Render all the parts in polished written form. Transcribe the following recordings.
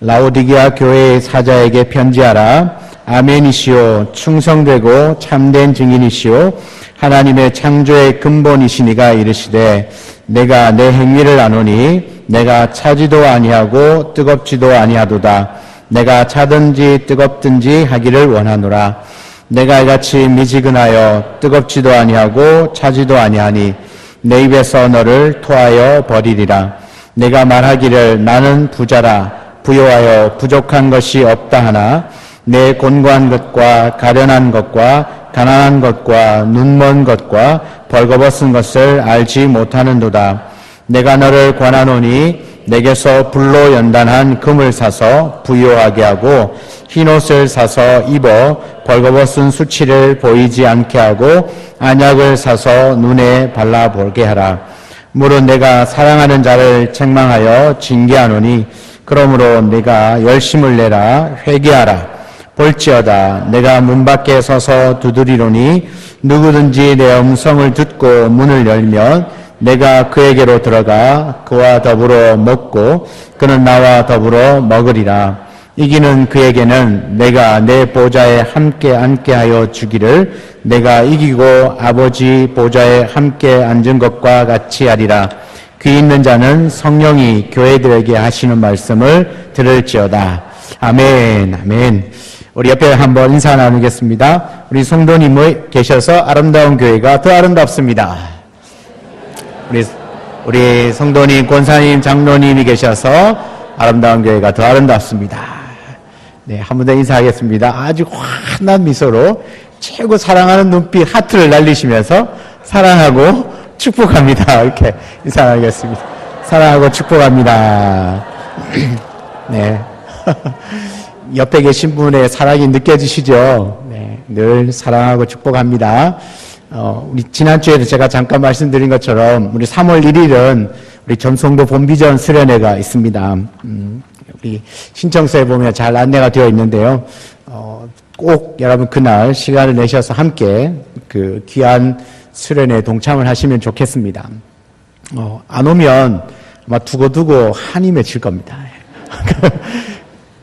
라오디게아 교회의 사자에게 편지하라. 아멘이시오. 충성되고 참된 증인이시오. 하나님의 창조의 근본이시니가 이르시되 내가 내 행위를 아노니 내가 차지도 아니하고 뜨겁지도 아니하도다. 내가 차든지 뜨겁든지 하기를 원하노라. 내가 이같이 미지근하여 뜨겁지도 아니하고 차지도 아니하니 내 입에서 너를 토하여 버리리라. 내가 말하기를 나는 부자라 부요하여 부족한 것이 없다 하나 내 곤고한 것과 가련한 것과 가난한 것과 눈먼 것과 벌거벗은 것을 알지 못하는도다. 내가 너를 권하노니 내게서 불로 연단한 금을 사서 부요하게 하고 흰옷을 사서 입어 벌거벗은 수치를 보이지 않게 하고 안약을 사서 눈에 발라보게 하라. 무릇 내가 사랑하는 자를 책망하여 징계하노니 그러므로 내가 열심을 내라 회개하라. 볼지어다 내가 문 밖에 서서 두드리노니 누구든지 내 음성을 듣고 문을 열면 내가 그에게로 들어가 그와 더불어 먹고 그는 나와 더불어 먹으리라. 이기는 그에게는 내가 내 보좌에 함께 앉게 하여 주기를 내가 이기고 아버지 보좌에 함께 앉은 것과 같이 하리라. 귀 있는 자는 성령이 교회들에게 하시는 말씀을 들을지어다. 아멘. 아멘. 우리 옆에 한번 인사 나누겠습니다. 우리 성도님이 계셔서 아름다운 교회가 더 아름답습니다. 우리 성도님, 권사님, 장로님이 계셔서 아름다운 교회가 더 아름답습니다. 네, 한 번 더 인사하겠습니다. 아주 환한 미소로 최고 사랑하는 눈빛 하트를 날리시면서 사랑하고 축복합니다. 이렇게 인사하겠습니다. 사랑하고 축복합니다. 네. 옆에 계신 분의 사랑이 느껴지시죠? 네, 늘 사랑하고 축복합니다. 우리 지난주에도 제가 잠깐 말씀드린 것처럼 우리 3월 1일은 우리 전성도 본비전 수련회가 있습니다. 우리 신청서에 보면 잘 안내가 되어 있는데요. 꼭 여러분 그날 시간을 내셔서 함께 그 귀한 수련회에 동참을 하시면 좋겠습니다. 안 오면 아마 두고두고 한이 맺힐 겁니다.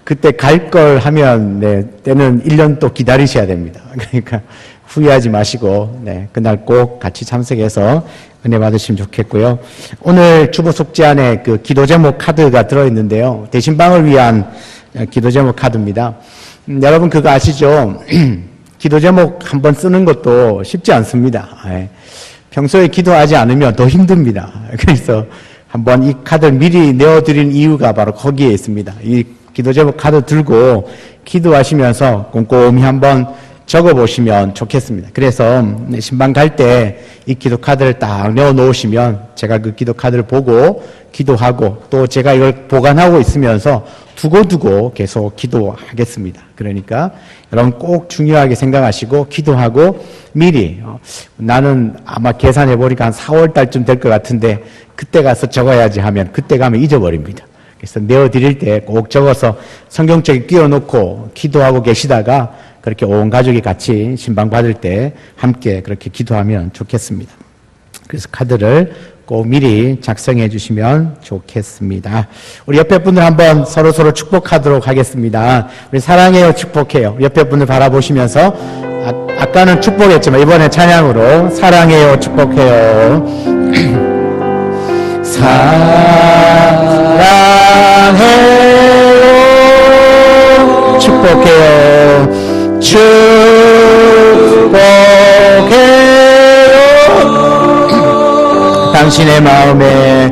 그때 갈 걸 하면, 네, 때는 1년 또 기다리셔야 됩니다. 그러니까 후회하지 마시고, 네, 그날 꼭 같이 참석해서 은혜 받으시면 좋겠고요. 오늘 주보 속지 안에 그 기도 제목 카드가 들어있는데요. 대신방을 위한 기도 제목 카드입니다. 여러분 그거 아시죠? 기도 제목 한번 쓰는 것도 쉽지 않습니다. 네. 평소에 기도하지 않으면 더 힘듭니다. 그래서 한번 이 카드를 미리 내어드린 이유가 바로 거기에 있습니다. 이 기도 제목 카드 들고 기도하시면서 꼼꼼히 한번 적어보시면 좋겠습니다. 그래서 신방 갈 때 이 기도 카드를 딱 내어놓으시면 제가 그 기도 카드를 보고 기도하고 또 제가 이걸 보관하고 있으면서 두고두고 계속 기도하겠습니다. 그러니까 여러분 꼭 중요하게 생각하시고 기도하고 미리 나는 아마 계산해보니까 한 4월 달쯤 될 것 같은데 그때 가서 적어야지 하면 그때 가면 잊어버립니다. 그래서 내어드릴 때 꼭 적어서 성경책에 끼워놓고 기도하고 계시다가 그렇게 온 가족이 같이 신방 받을 때 함께 그렇게 기도하면 좋겠습니다. 그래서 카드를 꼭 미리 작성해 주시면 좋겠습니다. 우리 옆에 분들 한번 서로 축복하도록 하겠습니다. 우리 사랑해요, 축복해요. 옆에 분들 바라보시면서 아까는 축복했지만 이번에 찬양으로 사랑해요, 축복해요. 사랑해요, 축복해요. 축복해요. 당신의 마음에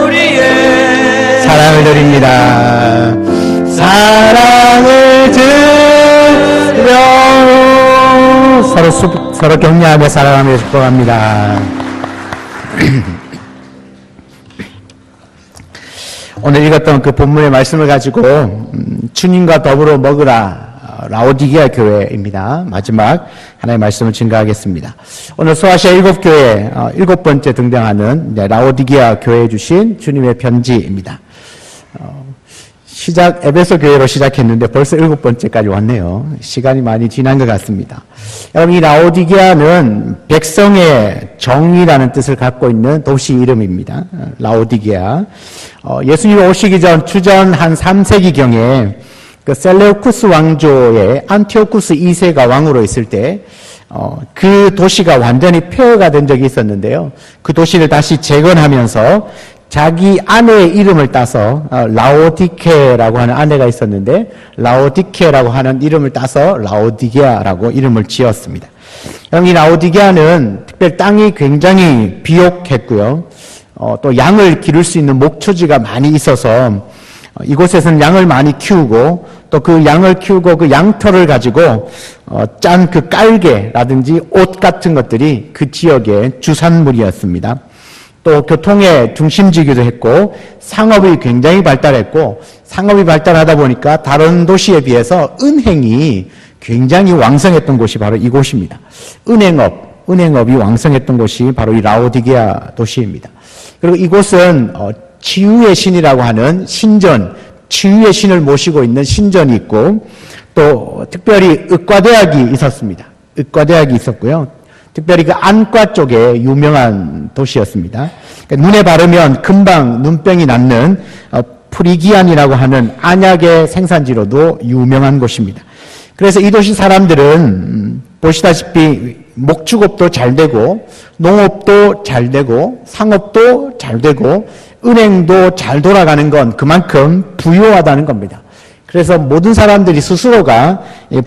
우리의 사랑을 드립니다. 사랑을 드려 서로 격려하며 사랑하며 축복합니다. 오늘 읽었던 그 본문의 말씀을 가지고 주님과 더불어 먹으라 라오디게아 교회입니다. 마지막 하나의 말씀을 증거하겠습니다. 오늘 소아시아 7교회 7번째 등장하는 라오디게아 교회에 주신 주님의 편지입니다. 에베소 교회로 시작했는데 벌써 7번째까지 왔네요. 시간이 많이 지난 것 같습니다. 여러분, 이 라오디게아는 백성의 정이라는 뜻을 갖고 있는 도시 이름입니다. 라오디게아. 예수님 오시기 전 주전 한 3세기경에 그 셀레우쿠스 왕조의 안티오쿠스 2세가 왕으로 있을 때 그 도시가 완전히 폐허가 된 적이 있었는데요. 그 도시를 다시 재건하면서 자기 아내의 이름을 따서 라오디케라고 하는 아내가 있었는데 라오디케라고 하는 이름을 따서 라오디게아라고 이름을 지었습니다. 이 라오디게아는 특별히 땅이 굉장히 비옥했고요. 또 양을 기를 수 있는 목초지가 많이 있어서 이곳에서는 양을 많이 키우고 또 그 양을 키우고 그 양털을 가지고 짠 그 깔개라든지 옷 같은 것들이 그 지역의 주산물이었습니다. 또 교통의 중심지기도 했고 상업이 굉장히 발달했고 상업이 발달하다 보니까 다른 도시에 비해서 은행이 굉장히 왕성했던 곳이 바로 이곳입니다. 은행업이 왕성했던 곳이 바로 이 라오디게아 도시입니다. 그리고 이곳은 치유의 신이라고 하는 치유의 신을 모시고 있는 신전이 있고 또 특별히 의과대학이 있었습니다. 의과대학이 있었고요. 특별히 그 안과 쪽에 유명한 도시였습니다. 그러니까 눈에 바르면 금방 눈병이 낫는 프리기안이라고 하는 안약의 생산지로도 유명한 곳입니다. 그래서 이 도시 사람들은 보시다시피 목축업도 잘 되고 농업도 잘 되고 상업도 잘 되고 은행도 잘 돌아가는 건 그만큼 부유하다는 겁니다. 그래서 모든 사람들이 스스로가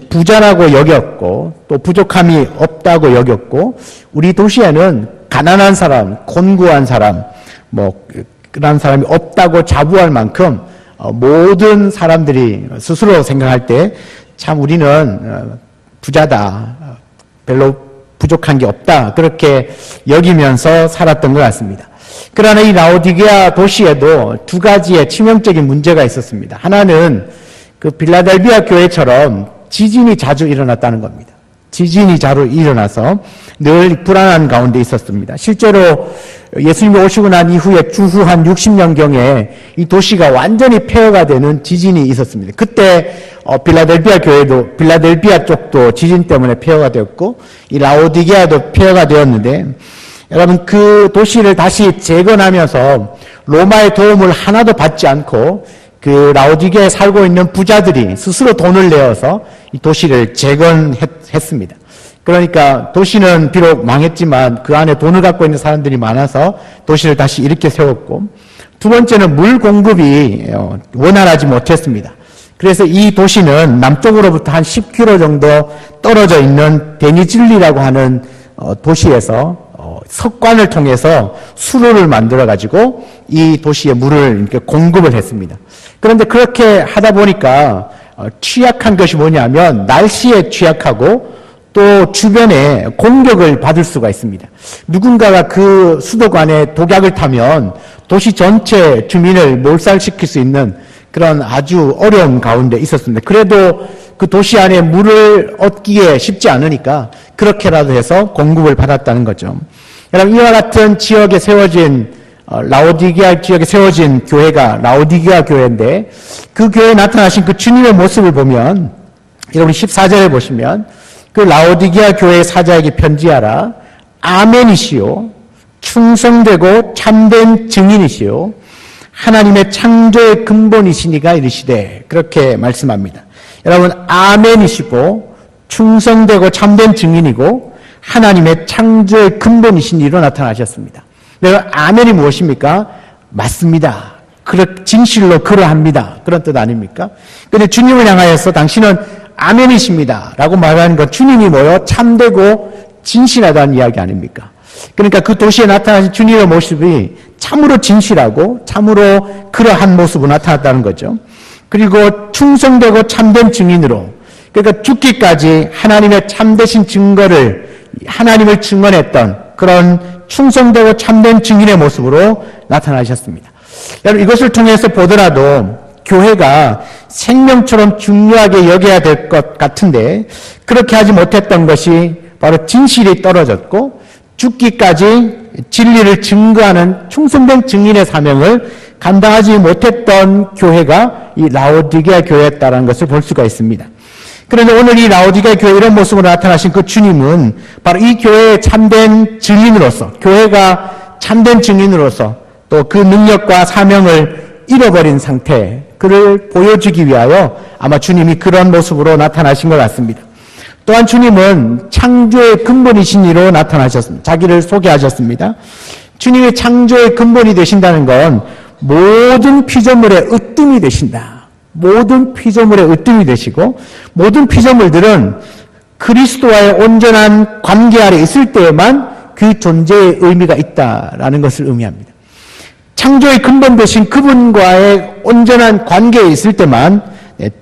부자라고 여겼고 또 부족함이 없다고 여겼고 우리 도시에는 가난한 사람, 곤고한 사람, 그런 사람이 없다고 자부할 만큼 모든 사람들이 스스로 생각할 때 참 우리는 부자다, 별로 부족한 게 없다 그렇게 여기면서 살았던 것 같습니다. 그러나 이 라오디게아 도시에도 두 가지의 치명적인 문제가 있었습니다. 하나는 그 빌라델비아 교회처럼 지진이 자주 일어났다는 겁니다. 지진이 자주 일어나서 늘 불안한 가운데 있었습니다. 실제로 예수님이 오시고 난 이후에 주후 한 60년경에 이 도시가 완전히 폐허가 되는 지진이 있었습니다. 그때 빌라델비아 쪽도 지진 때문에 폐허가 되었고 이 라오디게아도 폐허가 되었는데 여러분 그 도시를 다시 재건하면서 로마의 도움을 하나도 받지 않고 그 라오디게아에 살고 있는 부자들이 스스로 돈을 내어서 이 도시를 재건했습니다. 그러니까 도시는 비록 망했지만 그 안에 돈을 갖고 있는 사람들이 많아서 도시를 다시 일으켜 세웠고 두 번째는 물 공급이 원활하지 못했습니다. 그래서 이 도시는 남쪽으로부터 한 10km 정도 떨어져 있는 데니질리라고 하는 도시에서 석관을 통해서 수로를 만들어 가지고 이 도시에 물을 이렇게 공급을 했습니다. 그런데 그렇게 하다 보니까 취약한 것이 뭐냐면 날씨에 취약하고 또 주변에 공격을 받을 수가 있습니다. 누군가가 그 수도관에 독약을 타면 도시 전체 주민을 몰살시킬 수 있는 그런 아주 어려운 가운데 있었습니다. 그래도 그 도시 안에 물을 얻기에 쉽지 않으니까 그렇게라도 해서 공급을 받았다는 거죠. 여러분 이와 같은 지역에 세워진 라오디게아 지역에 세워진 교회가 라오디게아 교회인데 그 교회에 나타나신 그 주님의 모습을 보면 여러분 14절에 보시면 그 라오디게아 교회의 사자에게 편지하라. 아멘이시요 충성되고 참된 증인이시요 하나님의 창조의 근본이시니가 이르시되 그렇게 말씀합니다. 여러분 아멘이시고 충성되고 참된 증인이고 하나님의 창조의 근본이신 이로 나타나셨습니다. 여러분 아멘이 무엇입니까? 맞습니다. 진실로 그러합니다. 그런 뜻 아닙니까? 그런데 주님을 향하여서 당신은 아멘이십니다. 라고 말하는 건 주님이 뭐요? 참되고 진실하다는 이야기 아닙니까? 그러니까 그 도시에 나타나신 주님의 모습이 참으로 진실하고 참으로 그러한 모습으로 나타났다는 거죠. 그리고 충성되고 참된 증인으로 그러니까 죽기까지 하나님의 참되신 증거를 하나님을 증언했던 그런 충성되고 참된 증인의 모습으로 나타나셨습니다. 여러분 이것을 통해서 보더라도 교회가 생명처럼 중요하게 여겨야 될 것 같은데 그렇게 하지 못했던 것이 바로 진실이 떨어졌고 죽기까지 진리를 증거하는 충성된 증인의 사명을 감당하지 못했던 교회가 이 라오디게아 교회였다는 것을 볼 수가 있습니다. 그런데 오늘 이 라오디게아 교회 이런 모습으로 나타나신 그 주님은 바로 이 교회의 참된 증인으로서, 교회가 참된 증인으로서 또 그 능력과 사명을 잃어버린 상태, 그를 보여주기 위하여 아마 주님이 그런 모습으로 나타나신 것 같습니다. 또한 주님은 창조의 근본이신 이로 나타나셨습니다. 자기를 소개하셨습니다. 주님이 창조의 근본이 되신다는 건 모든 피조물의 으뜸이 되신다. 모든 피조물의 으뜸이 되시고 모든 피조물들은 그리스도와의 온전한 관계 아래 있을 때에만 그 존재의 의미가 있다라는 것을 의미합니다. 창조의 근본 되신 그분과의 온전한 관계에 있을 때만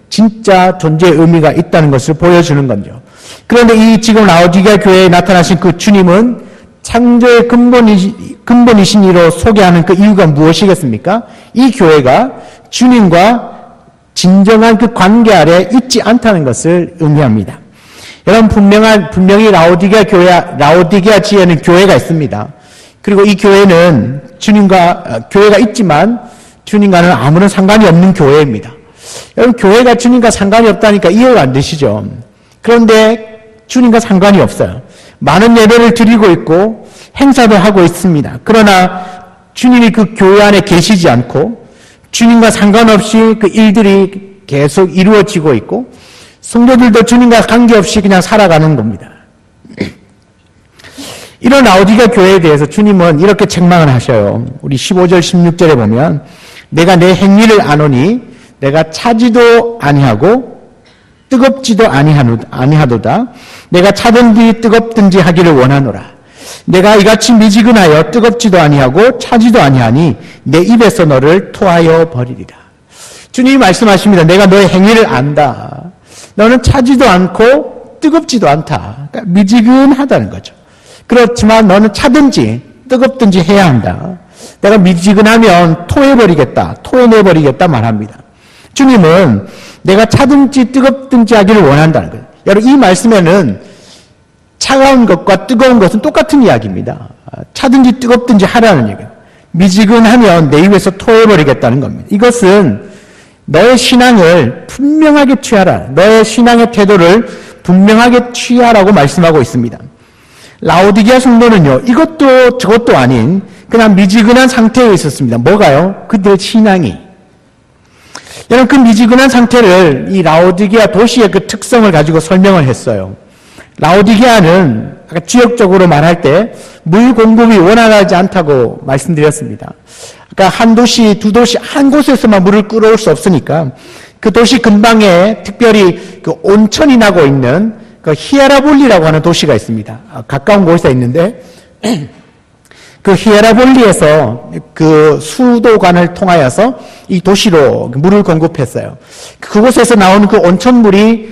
진짜 존재의 의미가 있다는 것을 보여주는 거죠. 그런데 이 지금 라오디게아 교회에 나타나신 그 주님은 창조의 근본이신 이로 소개하는 그 이유가 무엇이겠습니까? 이 교회가 주님과 진정한 그 관계 아래 있지 않다는 것을 의미합니다. 여러분 분명히 라오디게아 지에는 교회가 있습니다. 그리고 이 교회는 교회가 있지만 주님과는 아무런 상관이 없는 교회입니다. 여러분 교회가 주님과 상관이 없다니까 이해가 안 되시죠? 그런데 주님과 상관이 없어요. 많은 예배를 드리고 있고 행사도 하고 있습니다. 그러나 주님이 그 교회 안에 계시지 않고 주님과 상관없이 그 일들이 계속 이루어지고 있고 성도들도 주님과 관계없이 그냥 살아가는 겁니다. 이런 라오디게아 교회에 대해서 주님은 이렇게 책망을 하셔요. 우리 15절 16절에 보면 내가 내 행위를 아노니 내가 차지도 아니하고 뜨겁지도 아니하도다. 내가 차든지 뜨겁든지 하기를 원하노라. 내가 이같이 미지근하여 뜨겁지도 아니하고 차지도 아니하니 내 입에서 너를 토하여 버리리라. 주님이 말씀하십니다. 내가 너의 행위를 안다. 너는 차지도 않고 뜨겁지도 않다. 그러니까 미지근하다는 거죠. 그렇지만 너는 차든지 뜨겁든지 해야 한다. 내가 미지근하면 토해내버리겠다 말합니다. 주님은 내가 차든지 뜨겁든지 하기를 원한다는 거예요. 여러분 이 말씀에는 차가운 것과 뜨거운 것은 똑같은 이야기입니다. 차든지 뜨겁든지 하라는 얘기예요. 미지근하면 내 입에서 토해버리겠다는 겁니다. 이것은 너의 신앙을 분명하게 취하라. 너의 신앙의 태도를 분명하게 취하라고 말씀하고 있습니다. 라오디게아 성도는요, 이것도 저것도 아닌 그냥 미지근한 상태에 있었습니다. 뭐가요? 그들의 신앙이. 여러분 그 미지근한 상태를 이 라오디게아 도시의 그 특성을 가지고 설명을 했어요. 라오디게아는 아까 지역적으로 말할 때 물 공급이 원활하지 않다고 말씀드렸습니다. 그러니까 한 도시, 두 도시, 한 곳에서만 물을 끌어올 수 없으니까 그 도시 근방에 특별히 그 온천이 나고 있는 그 히에라볼리라고 하는 도시가 있습니다. 가까운 곳에 있는데 그 히에라볼리에서 그 수도관을 통하여서 이 도시로 물을 공급했어요. 그곳에서 나오는 그 온천물이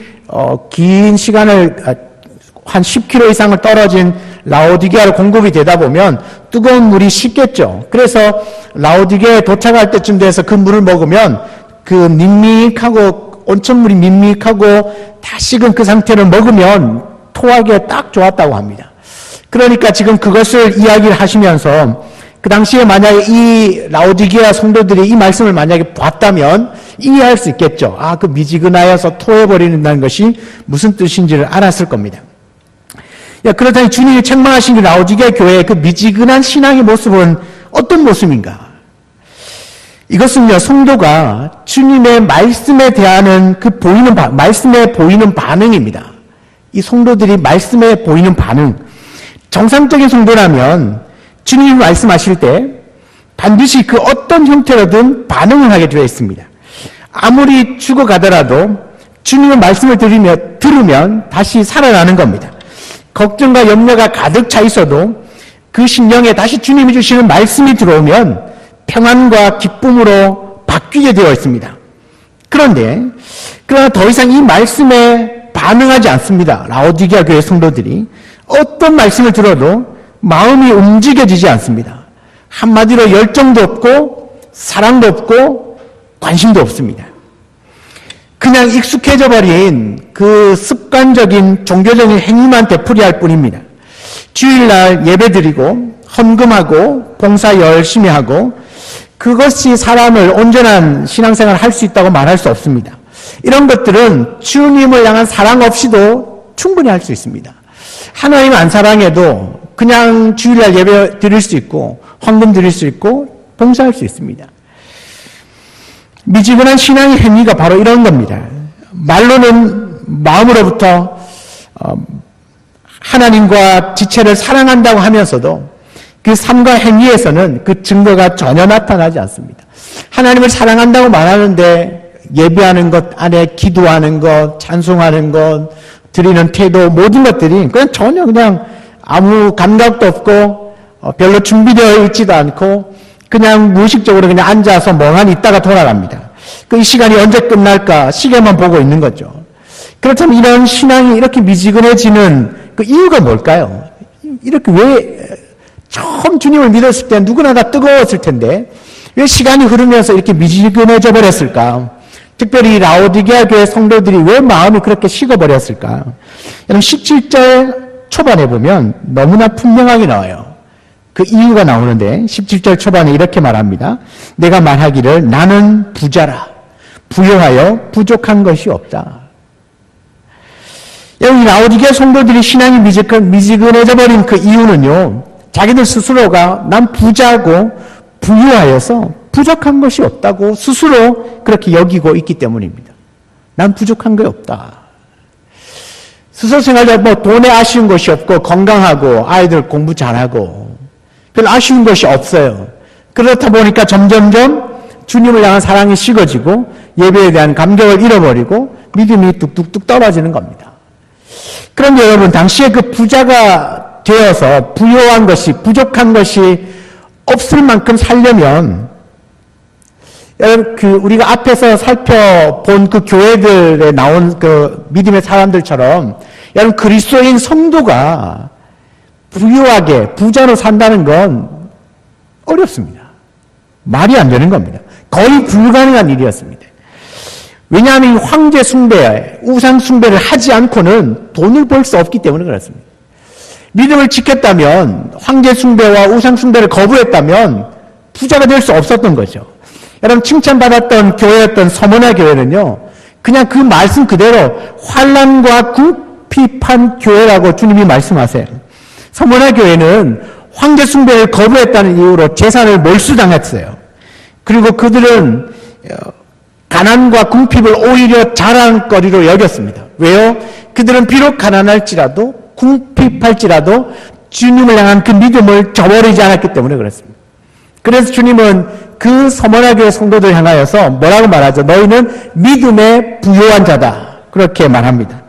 긴 시간을 한 10km 이상을 떨어진 라오디게아로 공급이 되다 보면 뜨거운 물이 식겠죠. 그래서 라오디게아에 도착할 때쯤 돼서 그 물을 먹으면 그 밋밋하고 온천물이 밋밋하고 다 식은 그 상태를 먹으면 토하기에 딱 좋았다고 합니다. 그러니까 지금 그것을 이야기를 하시면서 그 당시에 만약에 이 라오디게아 성도들이 이 말씀을 만약에 봤다면 이해할 수 있겠죠. 아, 그 미지근하여서 토해버리는다는 것이 무슨 뜻인지를 알았을 겁니다. 그렇다면 주님이 책망하신 그 라오디게아 교회의 그 미지근한 신앙의 모습은 어떤 모습인가? 이것은요, 성도가 주님의 말씀에 대하는 말씀에 보이는 반응입니다. 이 성도들이 말씀에 보이는 반응. 정상적인 성도라면 주님이 말씀하실 때 반드시 그 어떤 형태로든 반응을 하게 되어 있습니다. 아무리 죽어가더라도 주님의 말씀을 들으면 다시 살아나는 겁니다. 걱정과 염려가 가득 차 있어도 그 심령에 다시 주님이 주시는 말씀이 들어오면 평안과 기쁨으로 바뀌게 되어 있습니다. 그러나 더 이상 이 말씀에 반응하지 않습니다. 라오디게아 교회 성도들이 어떤 말씀을 들어도 마음이 움직여지지 않습니다. 한마디로 열정도 없고 사랑도 없고 관심도 없습니다. 그냥 익숙해져 버린 그 습관적인 종교적인 행위만 되풀이할 뿐입니다. 주일날 예배드리고 헌금하고 봉사 열심히 하고 그것이 사람을 온전한 신앙생활을 할 수 있다고 말할 수 없습니다. 이런 것들은 주님을 향한 사랑 없이도 충분히 할 수 있습니다. 하나님 안 사랑해도 그냥 주일날 예배 드릴 수 있고 헌금 드릴 수 있고 봉사할 수 있습니다. 미지근한 신앙의 행위가 바로 이런 겁니다. 말로는 마음으로부터 하나님과 지체를 사랑한다고 하면서도 그 삶과 행위에서는 그 증거가 전혀 나타나지 않습니다. 하나님을 사랑한다고 말하는데 예배하는 것 안에 기도하는 것, 찬송하는 것, 드리는 태도 모든 것들이 그냥 전혀 그냥 아무 감각도 없고 별로 준비되어 있지도 않고 그냥 무의식적으로 그냥 앉아서 멍하니 있다가 돌아갑니다. 그 시간이 언제 끝날까 시계만 보고 있는 거죠. 그렇다면 이런 신앙이 이렇게 미지근해지는 그 이유가 뭘까요? 이렇게 왜 처음 주님을 믿었을 때 누구나 다 뜨거웠을 텐데 왜 시간이 흐르면서 이렇게 미지근해져 버렸을까? 특별히 라오디게아 교회 성도들이 왜 마음이 그렇게 식어버렸을까? 여러분 17절 초반에 보면 너무나 분명하게 나와요. 그 이유가 나오는데 17절 초반에 이렇게 말합니다. 내가 말하기를 나는 부자라. 부요하여 부족한 것이 없다. 여러분 라오디게아 성도들이 신앙이 미지근해져 버린 그 이유는요. 자기들 스스로가 난 부자고 부유하여서 부족한 것이 없다고 스스로 그렇게 여기고 있기 때문입니다. 난 부족한 게 없다. 스스로 생각할 때 뭐 돈에 아쉬운 것이 없고 건강하고 아이들 공부 잘하고 별로 아쉬운 것이 없어요. 그렇다 보니까 점점점 주님을 향한 사랑이 식어지고 예배에 대한 감격을 잃어버리고 믿음이 뚝뚝뚝 떨어지는 겁니다. 그런데 여러분 당시에 그 부자가 되어서 부요한 것이 부족한 것이 없을 만큼 살려면 여러분 우리가 앞에서 살펴본 그 교회들에 나온 그 믿음의 사람들처럼 여러분 그리스도인 성도가 부유하게 부자로 산다는 건 어렵습니다. 말이 안 되는 겁니다. 거의 불가능한 일이었습니다. 왜냐하면 황제 숭배, 우상 숭배를 하지 않고는 돈을 벌 수 없기 때문에 그렇습니다. 믿음을 지켰다면 황제 숭배와 우상 숭배를 거부했다면 부자가 될 수 없었던 거죠. 여러분 칭찬받았던 교회였던 서머나 교회는요. 그냥 그 말씀 그대로 환난과 궁핍한 교회라고 주님이 말씀하세요. 서머나 교회는 황제 숭배를 거부했다는 이유로 재산을 몰수당했어요. 그리고 그들은 가난과 궁핍을 오히려 자랑거리로 여겼습니다. 왜요? 그들은 비록 가난할지라도 궁핍할지라도 주님을 향한 그 믿음을 저버리지 않았기 때문에 그렇습니다. 그래서 주님은 그 서머나 교회 성도들 향하여서 뭐라고 말하죠? 너희는 믿음에 부요한 자다. 그렇게 말합니다.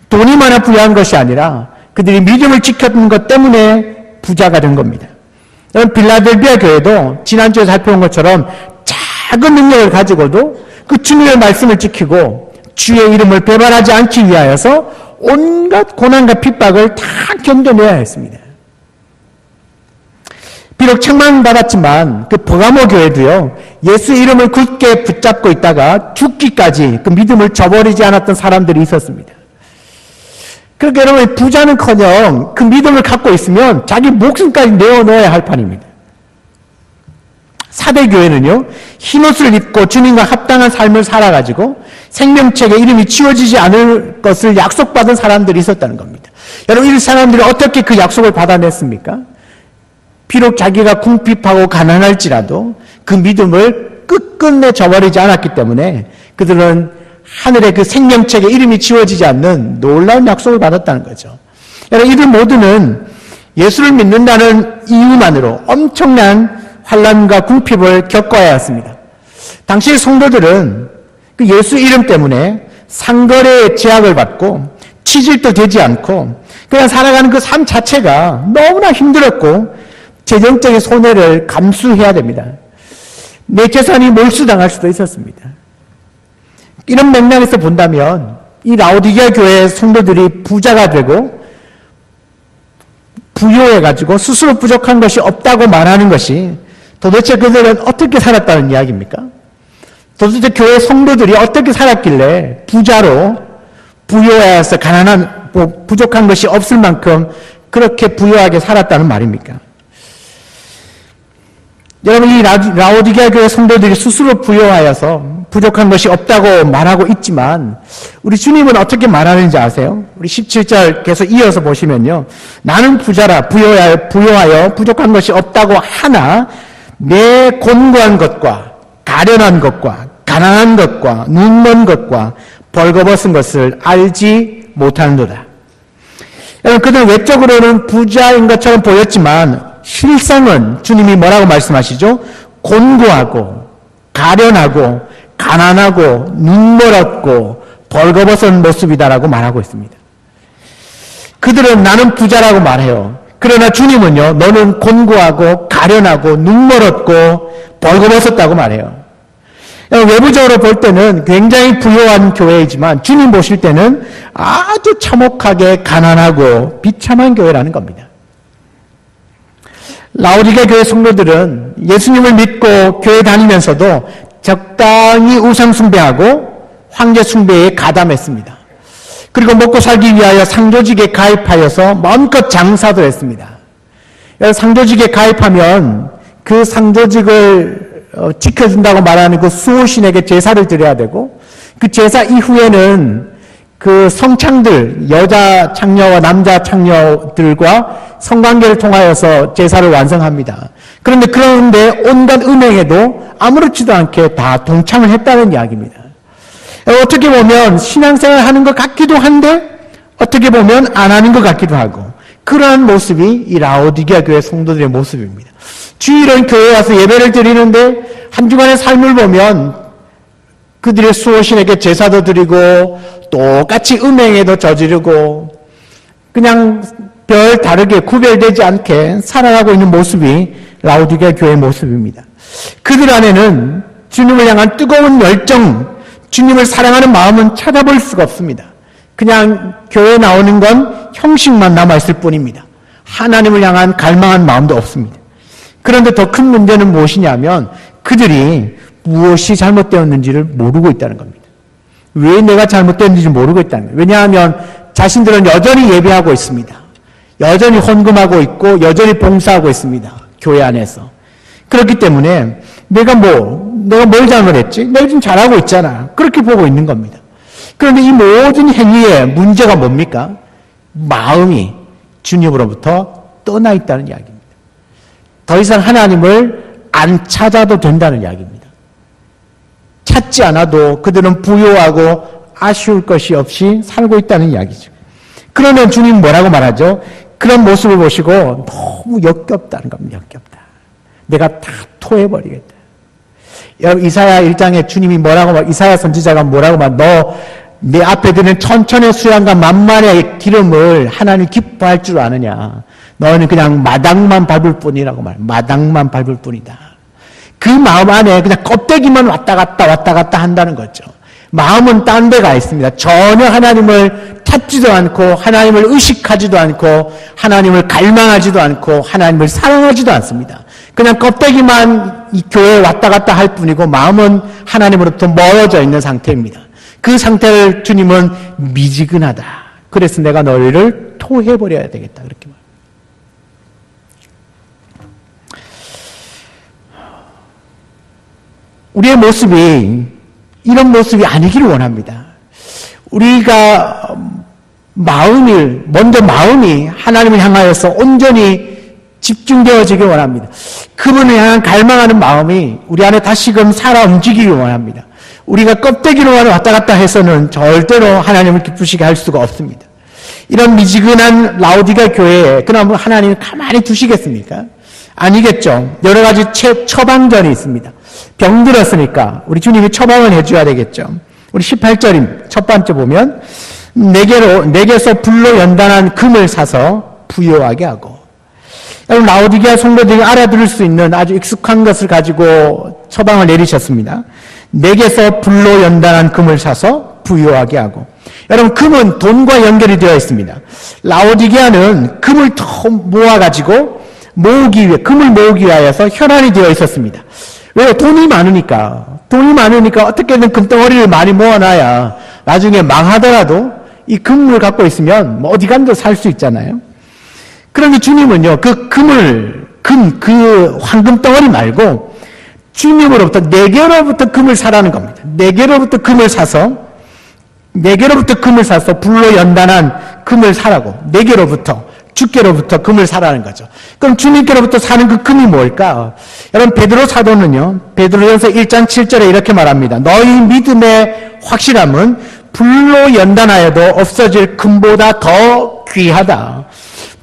돈이 많아 부유한 것이 아니라 그들이 믿음을 지켰던 것 때문에 부자가 된 겁니다. 여러분 빌라델비아 교회도 지난주에 살펴본 것처럼 작은 능력을 가지고도 그 주님의 말씀을 지키고 주의 이름을 배반하지 않기 위하여서 온갖 고난과 핍박을 다 견뎌내야 했습니다. 비록 책망받았지만 그 버가모 교회도요. 예수 이름을 굳게 붙잡고 있다가 죽기까지 그 믿음을 저버리지 않았던 사람들이 있었습니다. 그러니까 여러분 부자는커녕 그 믿음을 갖고 있으면 자기 목숨까지 내어놓아야 할 판입니다. 사대교회는요. 흰옷을 입고 주님과 합당한 삶을 살아가지고 생명책에 이름이 지워지지 않을 것을 약속받은 사람들이 있었다는 겁니다. 여러분 이 사람들이 어떻게 그 약속을 받아냈습니까? 비록 자기가 궁핍하고 가난할지라도 그 믿음을 끝끝내 저버리지 않았기 때문에 그들은 하늘의 그 생명책에 이름이 지워지지 않는 놀라운 약속을 받았다는 거죠. 여러분 이들 모두는 예수를 믿는다는 이유만으로 엄청난 환난과 궁핍을 겪어야 했습니다. 당시 성도들은 그 예수 이름 때문에 상거래의 제약을 받고 치질도 되지 않고 그냥 살아가는 그 삶 자체가 너무나 힘들었고 재정적인 손해를 감수해야 됩니다. 내 재산이 몰수당할 수도 있었습니다. 이런 맥락에서 본다면 이 라오디게아 교회의 성도들이 부자가 되고 부유해가지고 스스로 부족한 것이 없다고 말하는 것이 도대체 그들은 어떻게 살았다는 이야기입니까? 도대체 교회 성도들이 어떻게 살았길래 부자로 부유해서 가난한 부족한 것이 없을 만큼 그렇게 부유하게 살았다는 말입니까? 여러분, 이 라오디게아 교회 성도들이 스스로 부요하여서 부족한 것이 없다고 말하고 있지만 우리 주님은 어떻게 말하는지 아세요? 우리 17절 계속 이어서 보시면요. 나는 부자라 부요하여 부족한 것이 없다고 하나 내 곤고한 것과 가련한 것과 가난한 것과 눈먼 것과 벌거벗은 것을 알지 못하는도다. 여러분, 그들은 외적으로는 부자인 것처럼 보였지만 실상은 주님이 뭐라고 말씀하시죠? 곤고하고 가련하고 가난하고 눈멀었고 벌거벗은 모습이다라고 말하고 있습니다. 그들은 나는 부자라고 말해요. 그러나 주님은요, 너는 곤고하고 가련하고 눈멀었고 벌거벗었다고 말해요. 외부적으로 볼 때는 굉장히 부유한 교회이지만 주님 보실 때는 아주 참혹하게 가난하고 비참한 교회라는 겁니다. 라오디게아 교회 성도들은 예수님을 믿고 교회 다니면서도 적당히 우상 숭배하고 황제 숭배에 가담했습니다. 그리고 먹고 살기 위하여 상조직에 가입하여서 마음껏 장사도 했습니다. 상조직에 가입하면 그 상조직을 지켜준다고 말하는 그 수호신에게 제사를 드려야 되고 그 제사 이후에는 그 성창들, 여자 창녀와 남자 창녀들과 성관계를 통하여서 제사를 완성합니다. 그런데 온갖 은행에도 아무렇지도 않게 다 동참을 했다는 이야기입니다. 어떻게 보면 신앙생활 하는 것 같기도 한데 어떻게 보면 안 하는 것 같기도 하고 그러한 모습이 이 라오디게아 교회 성도들의 모습입니다. 주일은 교회에 와서 예배를 드리는데 한 주간의 삶을 보면 그들의 수호신에게 제사도 드리고 똑같이 음행에도 저지르고 그냥 별 다르게 구별되지 않게 살아가고 있는 모습이 라오디게아 교회의 모습입니다. 그들 안에는 주님을 향한 뜨거운 열정, 주님을 사랑하는 마음은 찾아볼 수가 없습니다. 그냥 교회에 나오는 건 형식만 남아있을 뿐입니다. 하나님을 향한 갈망한 마음도 없습니다. 그런데 더 큰 문제는 무엇이냐면 그들이 무엇이 잘못되었는지를 모르고 있다는 겁니다. 왜 내가 잘못되었는지 모르고 있다는 거예요. 왜냐하면 자신들은 여전히 예배하고 있습니다. 여전히 헌금하고 있고 여전히 봉사하고 있습니다. 교회 안에서. 그렇기 때문에 내가 뭘 잘못했지? 내가 지금 잘하고 있잖아. 그렇게 보고 있는 겁니다. 그런데 이 모든 행위의 문제가 뭡니까? 마음이 주님으로부터 떠나 있다는 이야기입니다. 더 이상 하나님을 안 찾아도 된다는 이야기입니다. 찾지 않아도 그들은 부요하고 아쉬울 것이 없이 살고 있다는 이야기죠. 그러면 주님 뭐라고 말하죠? 그런 모습을 보시고 너무 역겹다는 겁니다. 역겹다. 내가 다 토해버리겠다. 여러분 이사야 1장에 주님이 이사야 선지자가 뭐라고 너 내 앞에 드는 천천의 수양과 만만의 기름을 하나님 기뻐할 줄 아느냐. 너는 그냥 마당만 밟을 뿐이라고 마당만 밟을 뿐이다. 그 마음 안에 그냥 껍데기만 왔다 갔다 한다는 거죠. 마음은 딴 데가 있습니다. 전혀 하나님을 찾지도 않고 하나님을 의식하지도 않고 하나님을 갈망하지도 않고 하나님을 사랑하지도 않습니다. 그냥 껍데기만 이 교회에 왔다 갔다 할 뿐이고 마음은 하나님으로부터 멀어져 있는 상태입니다. 그 상태를 주님은 미지근하다. 그래서 내가 너희를 토해버려야 되겠다. 그렇게 말합니다. 우리의 모습이 이런 모습이 아니기를 원합니다. 우리가 먼저 마음이 하나님을 향하여서 온전히 집중되어지길 원합니다. 그분을 향한 갈망하는 마음이 우리 안에 다시금 살아 움직이길 원합니다. 우리가 껍데기로만 왔다 갔다 해서는 절대로 하나님을 기쁘시게 할 수가 없습니다. 이런 미지근한 라오디게아 교회에 그럼 하나님이 가만히 두시겠습니까? 아니겠죠. 여러 가지 처방전이 있습니다. 병들었으니까 우리 주님이 처방을 해줘야 되겠죠. 우리 18절 첫 번째 보면 내게서 불로 연단한 금을 사서 부요하게 하고 여러분 라오디게아 성도들이 알아들을 수 있는 아주 익숙한 것을 가지고 처방을 내리셨습니다. 내게서 불로 연단한 금을 사서 부요하게 하고 여러분 금은 돈과 연결이 되어 있습니다. 라오디게아는 금을 모아가지고 금을 모으기 위하여서 혈안이 되어 있었습니다. 왜? 돈이 많으니까 어떻게든 금덩어리를 많이 모아놔야 나중에 망하더라도 이 금을 갖고 있으면 어디 간도 살 수 있잖아요. 그런데 주님은요, 그 그 황금 덩어리 말고 주님으로부터 내게로부터 금을 사라는 겁니다. 내게로부터 금을 사서 불로 연단한 금을 사라고. 내게로부터, 주께로부터 금을 사라는 거죠. 그럼 주님께로부터 사는 그 금이 뭘까? 여러분, 베드로 사도는요, 베드로전서 1장 7절에 이렇게 말합니다. 너희 믿음의 확실함은 불로 연단하여도 없어질 금보다 더 귀하다.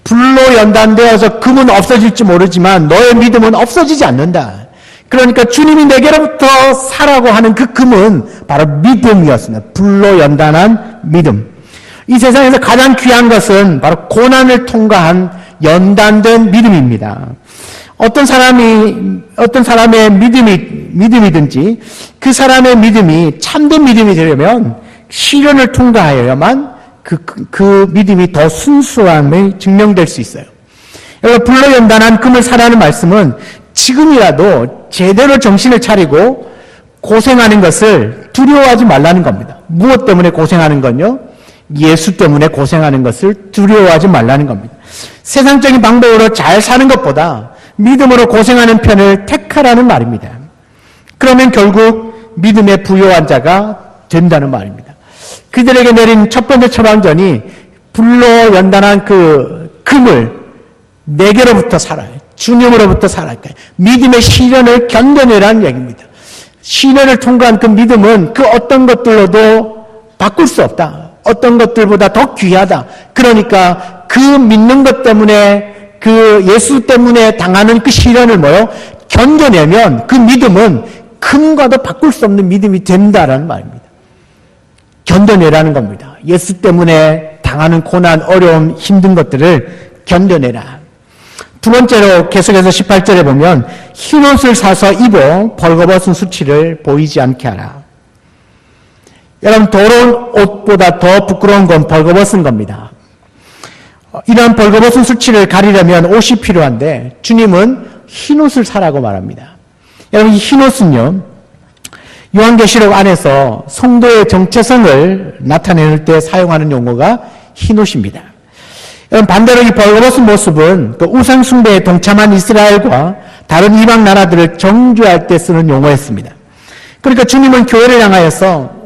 불로 연단되어서 금은 없어질지 모르지만 너의 믿음은 없어지지 않는다. 그러니까 주님이 내게로부터 사라고 하는 그 금은 바로 믿음이었습니다. 불로 연단한 믿음. 이 세상에서 가장 귀한 것은 바로 고난을 통과한 연단된 믿음입니다. 어떤 사람의 믿음이든지 그 사람의 믿음이 참된 믿음이 되려면 시련을 통과하여야만 그 믿음이 더 순수함이 증명될 수 있어요. 여러분, 불로 연단한 금을 사라는 말씀은 지금이라도 제대로 정신을 차리고 고생하는 것을 두려워하지 말라는 겁니다. 무엇 때문에 고생하는 건요? 예수 때문에 고생하는 것을 두려워하지 말라는 겁니다. 세상적인 방법으로 잘 사는 것보다 믿음으로 고생하는 편을 택하라는 말입니다. 그러면 결국 믿음의 부요한 자가 된다는 말입니다. 그들에게 내린 첫 번째 처방전이 불로 연단한 그 금을 내게로부터 살아요. 주님으로부터 살아갈까요? 믿음의 시련을 견뎌내라는 얘기입니다. 시련을 통과한 그 믿음은 그 어떤 것들로도 바꿀 수 없다. 어떤 것들보다 더 귀하다. 그러니까 그 믿는 것 때문에 그 예수 때문에 당하는 그 시련을 견뎌내면 그 믿음은 금과도 바꿀 수 없는 믿음이 된다라는 말입니다. 견뎌내라는 겁니다. 예수 때문에 당하는 고난, 어려움, 힘든 것들을 견뎌내라. 두 번째로 계속해서 18절에 보면 흰옷을 사서 입어 벌거벗은 수치를 보이지 않게 하라. 여러분, 더러운 옷보다 더 부끄러운 건 벌거벗은 겁니다. 이런 벌거벗은 수치를 가리려면 옷이 필요한데 주님은 흰옷을 사라고 말합니다. 여러분, 이 흰옷은요, 요한계시록 안에서 성도의 정체성을 나타낼 때 사용하는 용어가 흰옷입니다. 반대로 이 벌거벗은 모습은 그 우상숭배에 동참한 이스라엘과 다른 이방 나라들을 정죄할 때 쓰는 용어였습니다. 그러니까 주님은 교회를 향하여서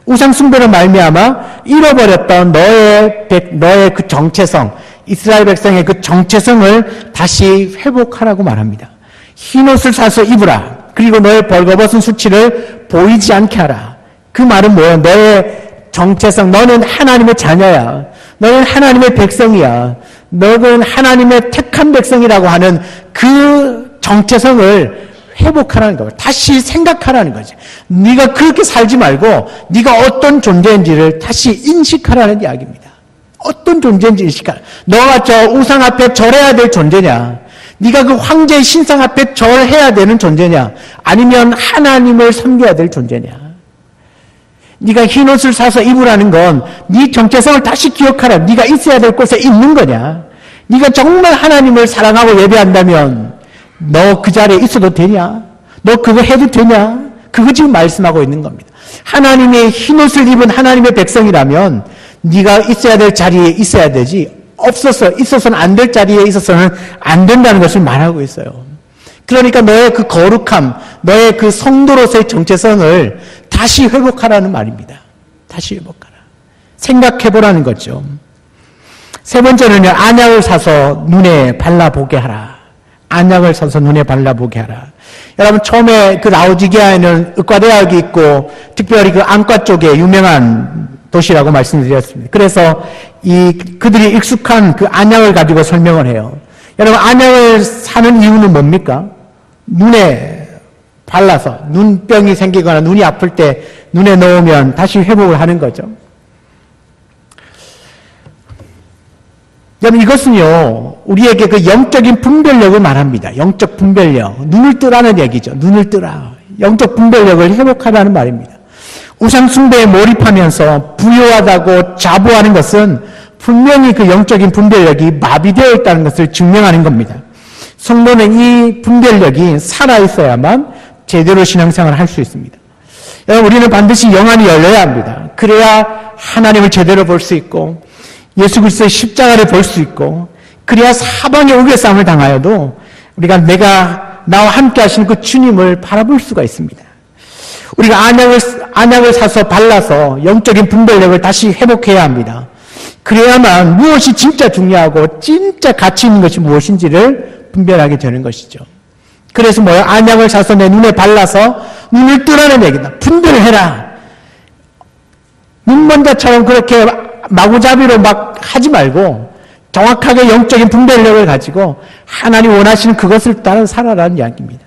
우상숭배로 말미암아 잃어버렸던 너의 그 정체성, 이스라엘 백성의 그 정체성을 다시 회복하라고 말합니다. 흰옷을 사서 입으라. 그리고 너의 벌거벗은 수치를 보이지 않게 하라. 그 말은 뭐예요? 너의 정체성, 너는 하나님의 자녀야. 너는 하나님의 백성이야. 너는 하나님의 택한 백성이라고 하는 그 정체성을 회복하라는 거예요. 다시 생각하라는 거죠. 네가 그렇게 살지 말고 네가 어떤 존재인지를 다시 인식하라는 이야기입니다. 어떤 존재인지 인식하라. 너가 저 우상 앞에 절해야 될 존재냐? 네가 그 황제의 신상 앞에 절해야 되는 존재냐? 아니면 하나님을 섬겨야 될 존재냐? 네가 흰옷을 사서 입으라는 건 네 정체성을 다시 기억하라. 네가 있어야 될 곳에 있는 거냐? 네가 정말 하나님을 사랑하고 예배한다면 너 그 자리에 있어도 되냐? 너 그거 해도 되냐? 그거 지금 말씀하고 있는 겁니다. 하나님의 흰옷을 입은 하나님의 백성이라면 네가 있어야 될 자리에 있어야 되지, 있어서는 안 될 자리에 있어서는 안 된다는 것을 말하고 있어요. 그러니까 너의 그 거룩함, 너의 그 성도로서의 정체성을 다시 회복하라는 말입니다. 다시 회복하라. 생각해보라는 거죠. 세 번째는요, 안약을 사서 눈에 발라보게 하라. 안약을 사서 눈에 발라보게 하라. 여러분, 처음에 그 라오디게아에는 의과대학이 있고 특별히 그 안과 쪽에 유명한 도시라고 말씀드렸습니다. 그래서 그들이 익숙한 그 안약을 가지고 설명을 해요. 여러분, 안약을 사는 이유는 뭡니까? 눈에 발라서 눈병이 생기거나 눈이 아플 때 눈에 넣으면 다시 회복을 하는 거죠. 여러분, 이것은요, 우리에게 그 영적인 분별력을 말합니다. 영적 분별력. 눈을 뜨라는 얘기죠. 눈을 뜨라. 영적 분별력을 회복하라는 말입니다. 우상숭배에 몰입하면서 부요하다고 자부하는 것은 분명히 그 영적인 분별력이 마비되어 있다는 것을 증명하는 겁니다. 성도는 이 분별력이 살아있어야만 제대로 신앙생활을 할 수 있습니다. 여러분, 우리는 반드시 영안이 열려야 합니다. 그래야 하나님을 제대로 볼 수 있고 예수 그리스도의 십자가를 볼 수 있고 그래야 사방에 우겨싸움을 당하여도 우리가 나와 함께 하시는 그 주님을 바라볼 수가 있습니다. 우리가 안약을 사서 발라서 영적인 분별력을 다시 회복해야 합니다. 그래야만 무엇이 진짜 중요하고 진짜 가치 있는 것이 무엇인지를 분별하게 되는 것이죠. 그래서 뭐예요? 안약을 사서 내 눈에 발라서 눈을 뜨라는 얘기다. 분별을 해라. 눈먼자처럼 그렇게 마구잡이로 막 하지 말고 정확하게 영적인 분별력을 가지고 하나님 원하시는 그것을 따라 살아라는 이야기입니다.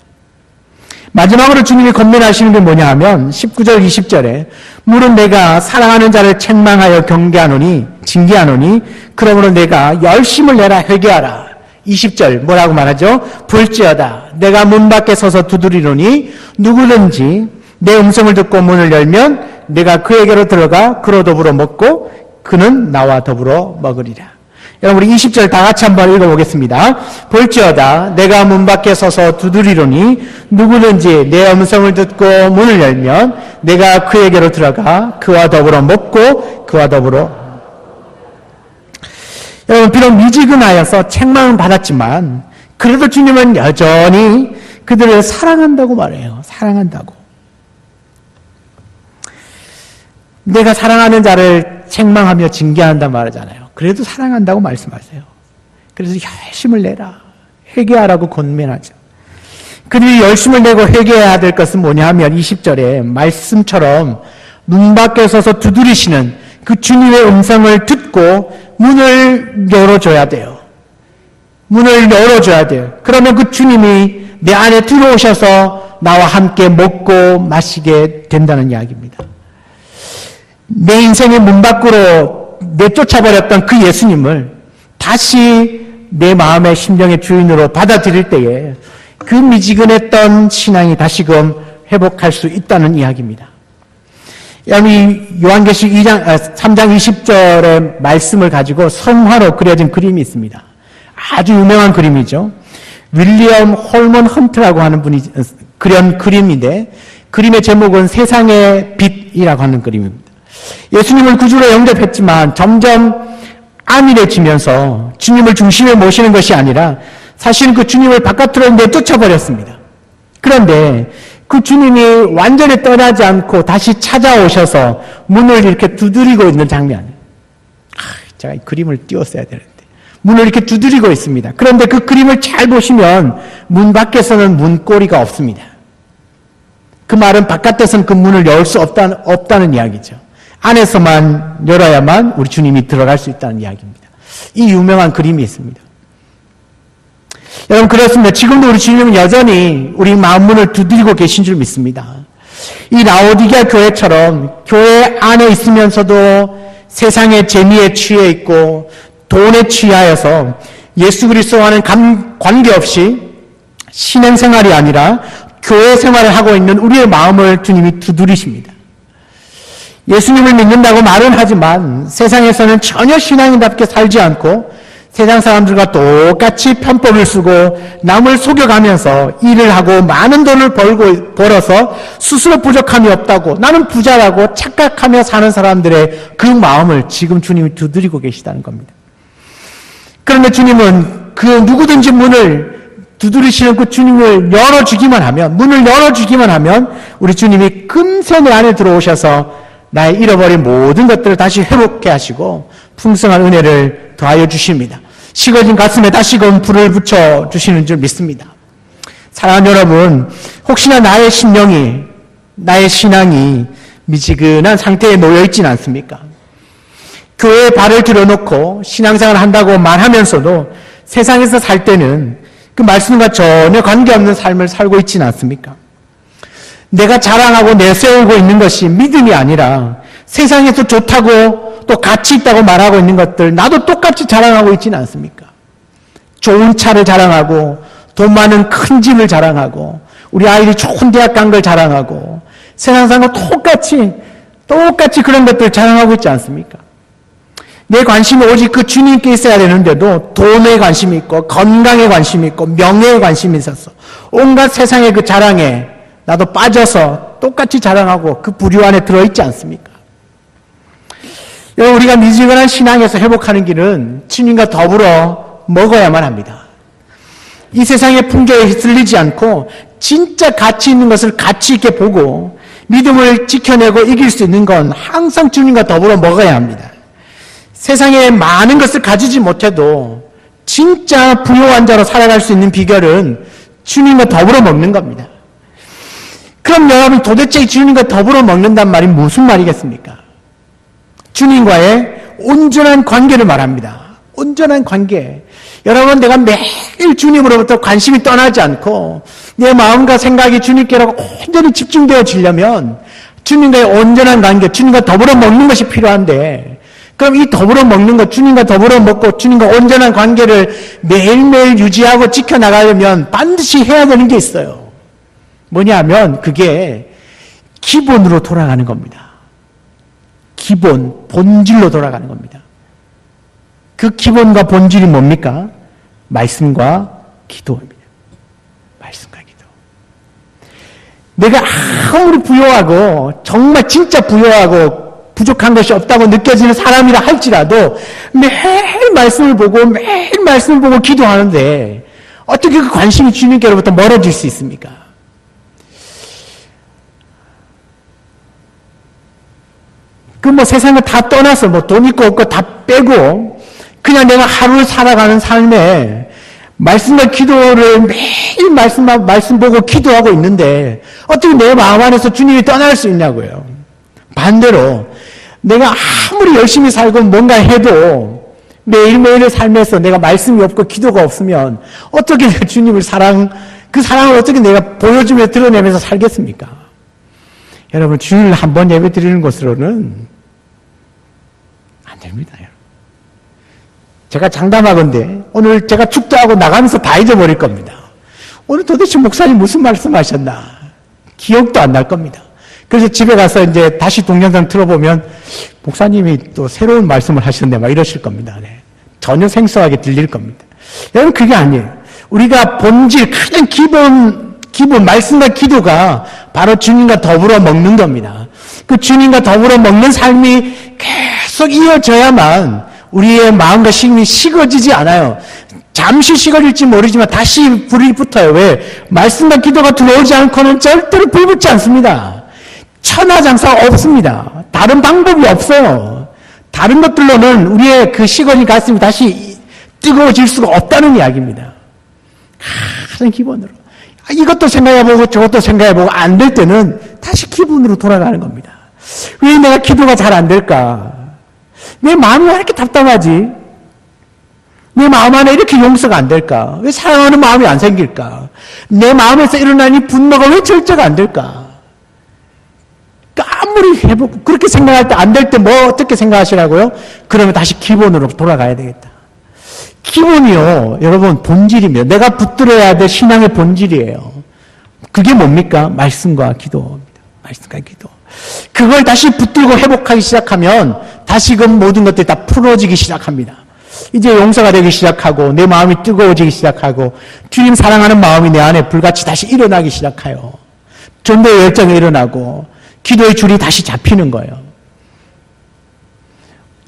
마지막으로 주님이 권면하시는 게 뭐냐 하면 19절 20절에 물은 내가 사랑하는 자를 책망하여 경계하노니 징계하노니 그러므로 내가 열심을 내라 회개하라. 20절 뭐라고 말하죠? 볼지어다 내가 문 밖에 서서 두드리노니 누구든지 내 음성을 듣고 문을 열면 내가 그에게로 들어가 그로 더불어 먹고 그는 나와 더불어 먹으리라. 여러분 우리 20절 다 같이 한번 읽어보겠습니다. 볼지어다 내가 문 밖에 서서 두드리노니 누구든지 내 음성을 듣고 문을 열면 내가 그에게로 들어가 그와 더불어 먹고 그와 더불어. 여러분 비록 미지근하여서 책망은 받았지만 그래도 주님은 여전히 그들을 사랑한다고 말해요. 사랑한다고. 내가 사랑하는 자를 책망하며 징계한단 말하잖아요. 그래도 사랑한다고 말씀하세요. 그래서 열심을 내라. 회개하라고 권면하죠. 그들이 열심을 내고 회개해야 될 것은 뭐냐 하면 20절에 말씀처럼 문 밖에 서서 두드리시는 그 주님의 음성을 듣고 문을 열어줘야 돼요. 문을 열어줘야 돼요. 그러면 그 주님이 내 안에 들어오셔서 나와 함께 먹고 마시게 된다는 이야기입니다. 내 인생의 문 밖으로 내쫓아버렸던 그 예수님을 다시 내 마음의 심령의 주인으로 받아들일 때에 그 미지근했던 신앙이 다시금 회복할 수 있다는 이야기입니다. 여러분 요한계시록 3장 20절의 말씀을 가지고 성화로 그려진 그림이 있습니다. 아주 유명한 그림이죠. 윌리엄 홀먼 헌트라고 하는 분이 그린 그림인데 그림의 제목은 세상의 빛이라고 하는 그림입니다. 예수님을 구주로 영접했지만 점점 안일해지면서 주님을 중심에 모시는 것이 아니라 사실은 그 주님을 바깥으로 내쫓아버렸습니다. 그런데 그 주님이 완전히 떠나지 않고 다시 찾아오셔서 문을 이렇게 두드리고 있는 장면. 제가 이 그림을 띄웠어야 되는데. 문을 이렇게 두드리고 있습니다. 그런데 그 그림을 잘 보시면 문 밖에서는 문고리가 없습니다. 그 말은 바깥에서는 그 문을 열 수 없다는 이야기죠. 안에서만 열어야만 우리 주님이 들어갈 수 있다는 이야기입니다. 이 유명한 그림이 있습니다. 여러분 그렇습니다. 지금도 우리 주님은 여전히 우리 마음문을 두드리고 계신 줄 믿습니다. 이 라오디게아 교회처럼 교회 안에 있으면서도 세상의 재미에 취해 있고 돈에 취하여서 예수 그리스도와는 관계없이 신앙생활이 아니라 교회 생활을 하고 있는 우리의 마음을 주님이 두드리십니다. 예수님을 믿는다고 말은 하지만 세상에서는 전혀 신앙인답게 살지 않고 세상 사람들과 똑같이 편법을 쓰고 남을 속여가면서 일을 하고 많은 돈을 벌어서 스스로 부족함이 없다고 나는 부자라고 착각하며 사는 사람들의 그 마음을 지금 주님이 두드리고 계시다는 겁니다. 그런데 주님은 그 누구든지 문을 두드리시는 그 주님을 열어주기만 하면 문을 열어주기만 하면 우리 주님이 금세 내 안에 들어오셔서 나의 잃어버린 모든 것들을 다시 회복해 하시고 풍성한 은혜를 더하여 주십니다. 식어진 가슴에 다시금 불을 붙여 주시는 줄 믿습니다. 사랑하는 여러분, 혹시나 나의 심령이, 나의 신앙이 미지근한 상태에 놓여 있지는 않습니까? 교회에 발을 들여놓고 신앙생활을 한다고 말하면서도 세상에서 살 때는 그 말씀과 전혀 관계없는 삶을 살고 있지는 않습니까? 내가 자랑하고 내세우고 있는 것이 믿음이 아니라 세상에서 좋다고 또 가치 있다고 말하고 있는 것들 나도 똑같이 자랑하고 있지는 않습니까? 좋은 차를 자랑하고 돈 많은 큰 집을 자랑하고 우리 아이들이 좋은 대학 간 걸 자랑하고 세상 사람과 똑같이 그런 것들을 자랑하고 있지 않습니까? 내 관심이 오직 그 주님께 있어야 되는데도 돈에 관심이 있고 건강에 관심이 있고 명예에 관심이 있어서 온갖 세상의 그 자랑에 나도 빠져서 똑같이 자랑하고 그 부류 안에 들어있지 않습니까? 우리가 미지근한 신앙에서 회복하는 길은 주님과 더불어 먹어야만 합니다. 이 세상의 풍조에 휩쓸리지 않고 진짜 가치 있는 것을 가치 있게 보고 믿음을 지켜내고 이길 수 있는 건 항상 주님과 더불어 먹어야 합니다. 세상에 많은 것을 가지지 못해도 진짜 부유한 자로 살아갈 수 있는 비결은 주님과 더불어 먹는 겁니다. 그럼 여러분 도대체 주님과 더불어 먹는단 말이 무슨 말이겠습니까? 주님과의 온전한 관계를 말합니다. 온전한 관계. 여러분 내가 매일 주님으로부터 관심이 떠나지 않고 내 마음과 생각이 주님께로 온전히 집중되어지려면 주님과의 온전한 관계, 주님과 더불어 먹는 것이 필요한데 그럼 이 더불어 먹는 것, 주님과 더불어 먹고 주님과 온전한 관계를 매일매일 유지하고 지켜나가려면 반드시 해야 되는 게 있어요. 뭐냐면 그게 기본으로 돌아가는 겁니다. 기본, 본질로 돌아가는 겁니다. 그 기본과 본질이 뭡니까? 말씀과 기도입니다. 말씀과 기도. 내가 아무리 부요하고 정말 진짜 부요하고 부족한 것이 없다고 느껴지는 사람이라 할지라도 매일 말씀을 보고 기도하는데 어떻게 그 관심이 주님께로부터 멀어질 수 있습니까? 그 세상을 다 떠나서 돈 있고 없고 다 빼고 그냥 내가 하루를 살아가는 삶에 말씀과 기도를 매일 말씀 보고 기도하고 있는데 어떻게 내 마음 안에서 주님이 떠날 수 있냐고요. 반대로 내가 아무리 열심히 살고 뭔가 해도 매일매일의 삶에서 내가 말씀이 없고 기도가 없으면 어떻게 내가 주님을 그 사랑을 어떻게 내가 보여주며 드러내면서 살겠습니까? 여러분 주일 한 번 예배 드리는 것으로는 안 됩니다. 제가 장담하건대 오늘 제가 축도하고 나가면서 다 잊어버릴 겁니다. 오늘 도대체 목사님 무슨 말씀하셨나 기억도 안 날 겁니다. 그래서 집에 가서 이제 다시 동영상 틀어보면 목사님이 또 새로운 말씀을 하셨네 막 이러실 겁니다. 네. 전혀 생소하게 들릴 겁니다. 여러분 그게 아니에요. 우리가 본질 가장 기본 말씀과 기도가 바로 주님과 더불어 먹는 겁니다. 그 주님과 더불어 먹는 삶이 계속 이어져야만 우리의 마음과 심이 식어지지 않아요. 잠시 식어질지 모르지만 다시 불이 붙어요. 왜? 말씀과 기도가 들어오지 않고는 절대로 불 붙지 않습니다. 천하장사가 없습니다. 다른 방법이 없어요. 다른 것들로는 우리의 그 식어진 가슴이 다시 뜨거워질 수가 없다는 이야기입니다. 가장 기본으로. 이것도 생각해보고 저것도 생각해보고 안 될 때는 다시 기본으로 돌아가는 겁니다. 왜 내가 기도가 잘 안 될까? 내 마음이 왜 이렇게 답답하지? 내 마음 안에 이렇게 용서가 안 될까? 왜 사랑하는 마음이 안 생길까? 내 마음에서 일어나는 분노가 왜 절제가 안 될까? 아무리 해보고 그렇게 생각할 때 안 될 때 어떻게 생각하시라고요? 그러면 다시 기본으로 돌아가야 되겠다. 기본이요, 여러분 본질이며 내가 붙들어야 될 신앙의 본질이에요. 그게 뭡니까? 말씀과 기도입니다. 말씀과 기도. 그걸 다시 붙들고 회복하기 시작하면 다시금 모든 것들이 다 풀어지기 시작합니다. 이제 용서가 되기 시작하고 내 마음이 뜨거워지기 시작하고 주님 사랑하는 마음이 내 안에 불같이 다시 일어나기 시작해요. 전도의 열정이 일어나고 기도의 줄이 다시 잡히는 거예요.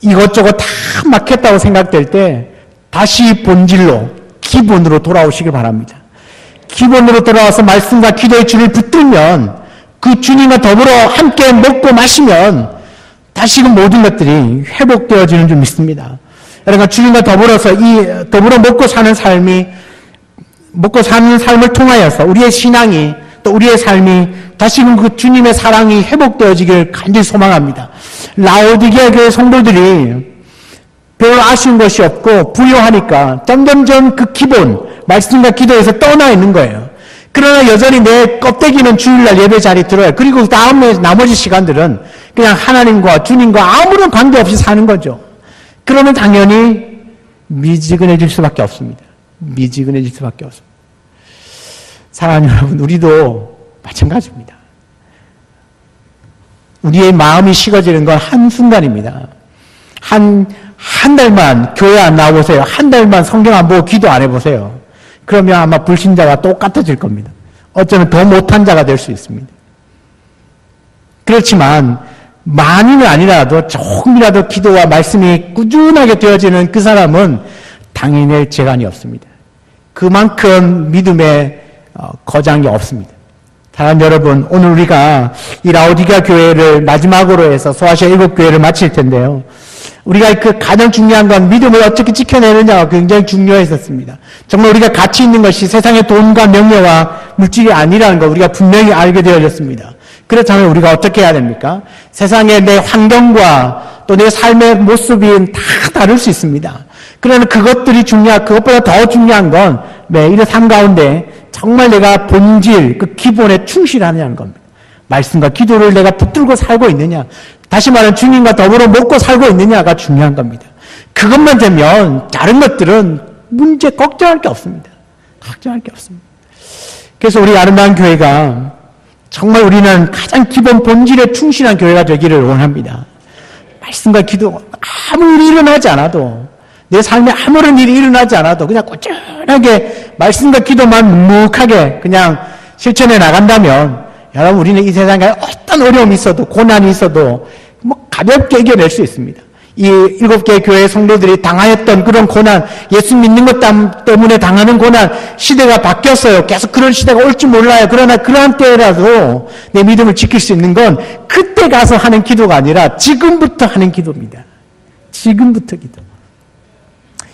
이것저것 다 막혔다고 생각될 때 다시 본질로 기본으로 돌아오시길 바랍니다. 기본으로 돌아와서 말씀과 기도의 줄을 붙들면 그 주님과 더불어 함께 먹고 마시면 다시금 모든 것들이 회복되어지는 줄 믿습니다. 여러분 주님과 더불어서 더불어 먹고 사는 삶을 통하여서 우리의 신앙이 또 우리의 삶이 다시금 그 주님의 사랑이 회복되어지길 간절히 소망합니다. 라오디게아 교회 성도들이 별로 아쉬운 것이 없고 부요하니까 점점점 그 기본 말씀과 기도에서 떠나 있는 거예요. 그러나 여전히 내 껍데기는 주일날 예배 자리에 들어요. 그리고 다음에 나머지 시간들은 그냥 하나님과 주님과 아무런 관계없이 사는 거죠. 그러면 당연히 미지근해질 수밖에 없습니다. 미지근해질 수밖에 없습니다. 사랑하는 여러분, 우리도 마찬가지입니다. 우리의 마음이 식어지는 건 한순간입니다. 한 달만 교회 안 나와보세요. 한 달만 성경 안 보고 기도 안 해보세요. 그러면 아마 불신자와 똑같아질 겁니다. 어쩌면 더 못한 자가 될 수 있습니다. 그렇지만 많이는 아니라도 조금이라도 기도와 말씀이 꾸준하게 되어지는 그 사람은 당해낼 재간이 없습니다. 그만큼 믿음의 거장이 없습니다. 사랑하는 여러분, 오늘 우리가 이 라오디게아 교회를 마지막으로 해서 소아시아 7교회를 마칠 텐데요. 우리가 그 가장 중요한 건 믿음을 어떻게 지켜내느냐가 굉장히 중요했었습니다. 정말 우리가 가치 있는 것이 세상의 돈과 명예와 물질이 아니라는 걸 우리가 분명히 알게 되어졌습니다. 그렇다면 우리가 어떻게 해야 됩니까? 세상의 내 환경과 또 내 삶의 모습이 다 다를 수 있습니다. 그러나 그것보다 더 중요한 건 매일의 삶 가운데 정말 내가 본질, 그 기본에 충실하느냐는 겁니다. 말씀과 기도를 내가 붙들고 살고 있느냐, 다시 말하면 주님과 더불어 먹고 살고 있느냐가 중요한 겁니다. 그것만 되면 다른 것들은 걱정할 게 없습니다. 걱정할 게 없습니다. 그래서 우리 아름다운 교회가 정말 우리는 가장 기본 본질에 충실한 교회가 되기를 원합니다. 말씀과 기도, 아무 일이 일어나지 않아도, 내 삶에 아무런 일이 일어나지 않아도 그냥 꾸준하게 말씀과 기도만 묵묵하게 그냥 실천해 나간다면 여러분, 우리는 이 세상에 어떤 어려움이 있어도, 고난이 있어도 가볍게 이겨낼 수 있습니다. 이 7개의 교회 성도들이 당하였던 그런 고난, 예수 믿는 것 때문에 당하는 고난, 시대가 바뀌었어요. 계속 그런 시대가 올지 몰라요. 그러나 그러한 때라도 내 믿음을 지킬 수 있는 건 그때 가서 하는 기도가 아니라 지금부터 하는 기도입니다. 지금부터 기도.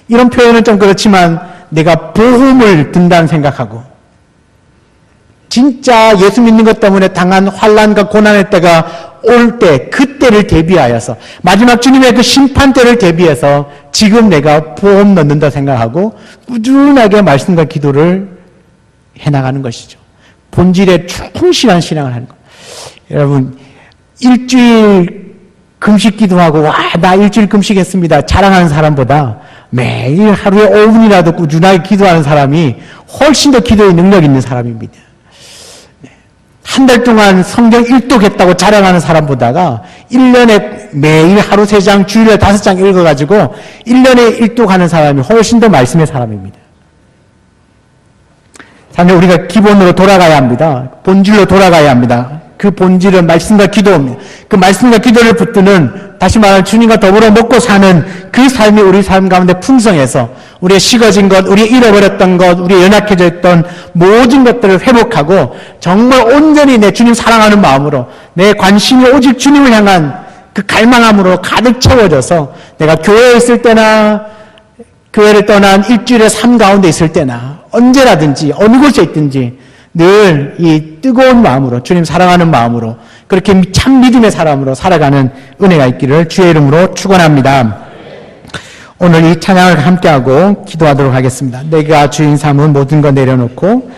이런 표현은 좀 그렇지만 내가 보험을 든다는 생각하고 진짜 예수 믿는 것 때문에 당한 환난과 고난의 때가 올 때, 그때를 대비하여서 마지막 주님의 그 심판 때를 대비해서 지금 내가 보험 넣는다 생각하고 꾸준하게 말씀과 기도를 해나가는 것이죠. 본질에 충실한 신앙을 하는 것. 여러분, 일주일 금식 기도하고 나 일주일 금식했습니다 자랑하는 사람보다 매일 하루에 5분이라도 꾸준하게 기도하는 사람이 훨씬 더 기도의 능력 있는 사람입니다. 한 달 동안 성경 일독했다고 자랑하는 사람보다가 1년에 매일 하루 3장, 주일에 5장 읽어가지고 1년에 일독하는 사람이 훨씬 더 말씀의 사람입니다. 사실 우리가 기본으로 돌아가야 합니다. 본질로 돌아가야 합니다. 그 본질은 말씀과 기도입니다. 그 말씀과 기도를 붙드는, 다시 말하면 주님과 더불어 먹고 사는 그 삶이 우리 삶 가운데 풍성해서 우리의 식어진 것, 우리의 잃어버렸던 것, 우리의 연약해져 있던 모든 것들을 회복하고 정말 온전히 내 주님 사랑하는 마음으로 내 관심이 오직 주님을 향한 그 갈망함으로 가득 채워져서 내가 교회에 있을 때나 교회를 떠난 일주일의 삶 가운데 있을 때나 언제라든지 어느 곳에 있든지 늘 이 뜨거운 마음으로 주님 사랑하는 마음으로 그렇게 참 믿음의 사람으로 살아가는 은혜가 있기를 주의 이름으로 축원합니다. 오늘 이 찬양을 함께하고 기도하도록 하겠습니다. 내가 주인 삼은 모든 것 내려놓고